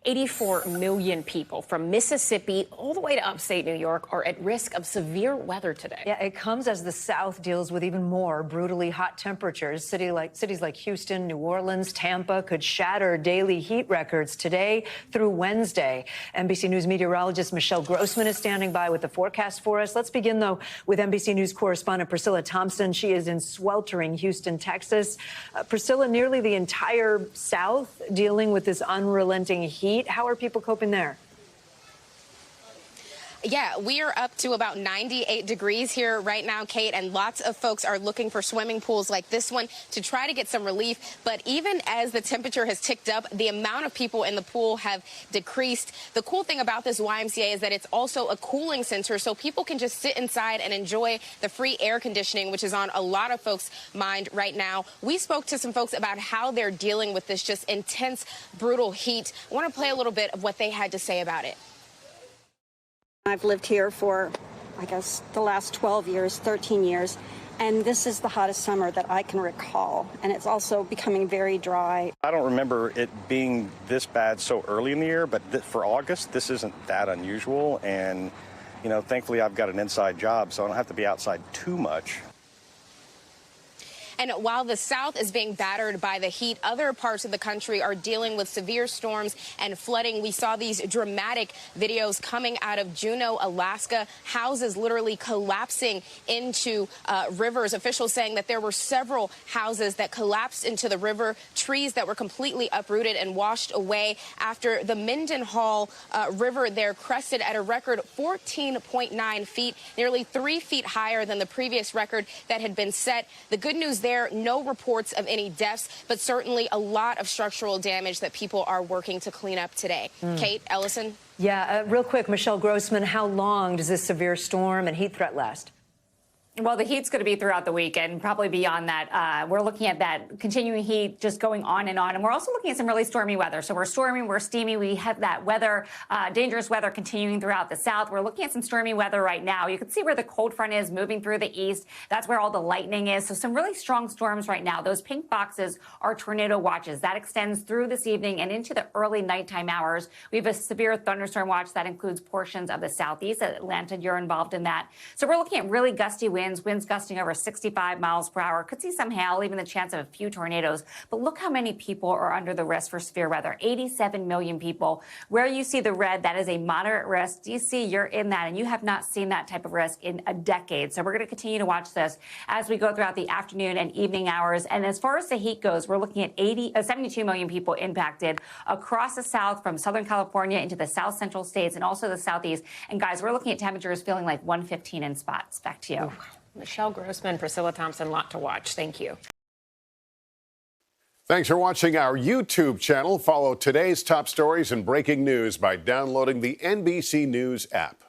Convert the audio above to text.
84 million people from Mississippi all the way to upstate New York are at risk of severe weather today. Yeah, it comes as the South deals with even more brutally hot temperatures. Cities like Houston, New Orleans, Tampa could shatter daily heat records today through Wednesday. NBC News meteorologist Michelle Grossman is standing by with the forecast for us. Let's begin, though, with NBC News correspondent Priscilla Thompson. She is in sweltering Houston, Texas. Priscilla, nearly the entire South dealing with this unrelenting heat. How are people coping there? Yeah, we are up to about 98 degrees here right now, Kate, and lots of folks are looking for swimming pools like this one to try to get some relief. But even as the temperature has ticked up, the amount of people in the pool have decreased. The cool thing about this YMCA is that it's also a cooling center, so people can just sit inside and enjoy the free air conditioning, which is on a lot of folks' mind right now. We spoke to some folks about how they're dealing with this just intense, brutal heat. I want to play a little bit of what they had to say about it. I've lived here for, I guess, the last 12 years, 13 years, and this is the hottest summer that I can recall, and it's also becoming very dry. I don't remember it being this bad so early in the year, but for August, this isn't that unusual, and, you know, thankfully I've got an inside job, so I don't have to be outside too much. And while the South is being battered by the heat, other parts of the country are dealing with severe storms and flooding. We saw these dramatic videos coming out of Juneau, Alaska, houses literally collapsing into rivers. Officials saying that there were several houses that collapsed into the river, trees that were completely uprooted and washed away after the Mendenhall River there crested at a record 14.9 feet, nearly 3 feet higher than the previous record that had been set. The good news there, no reports of any deaths, but certainly a lot of structural damage that people are working to clean up today. Kate, Ellison? Yeah, real quick, Michelle Grossman, how long does this severe storm and heat threat last? Well, the heat's going to be throughout the weekend, probably beyond that. We're looking at that continuing heat just going on. And we're also looking at some really stormy weather. So we're stormy, we're steamy. We have that weather, dangerous weather continuing throughout the South. We're looking at some stormy weather right now. You can see where the cold front is moving through the east. That's where all the lightning is. So some really strong storms right now. Those pink boxes are tornado watches. That extends through this evening and into the early nighttime hours. We have a severe thunderstorm watch that includes portions of the southeast. Atlanta, you're involved in that. So we're looking at really gusty winds gusting over 65 miles per hour. Could see some hail, even the chance of a few tornadoes. But look how many people are under the risk for severe weather. 87 million people. Where you see the red, that is a moderate risk. DC, you're in that, and you have not seen that type of risk in a decade. So we're going to continue to watch this as we go throughout the afternoon and evening hours. And as far as the heat goes, we're looking at 72 million people impacted across the South, from Southern California into the South Central states and also the Southeast. And guys, we're looking at temperatures feeling like 115 in spots. Back to you. Oh. Michelle Grossman, Priscilla Thompson, lot to watch. Thank you. Thanks for watching our YouTube channel. Follow today's top stories and breaking news by downloading the NBC News app.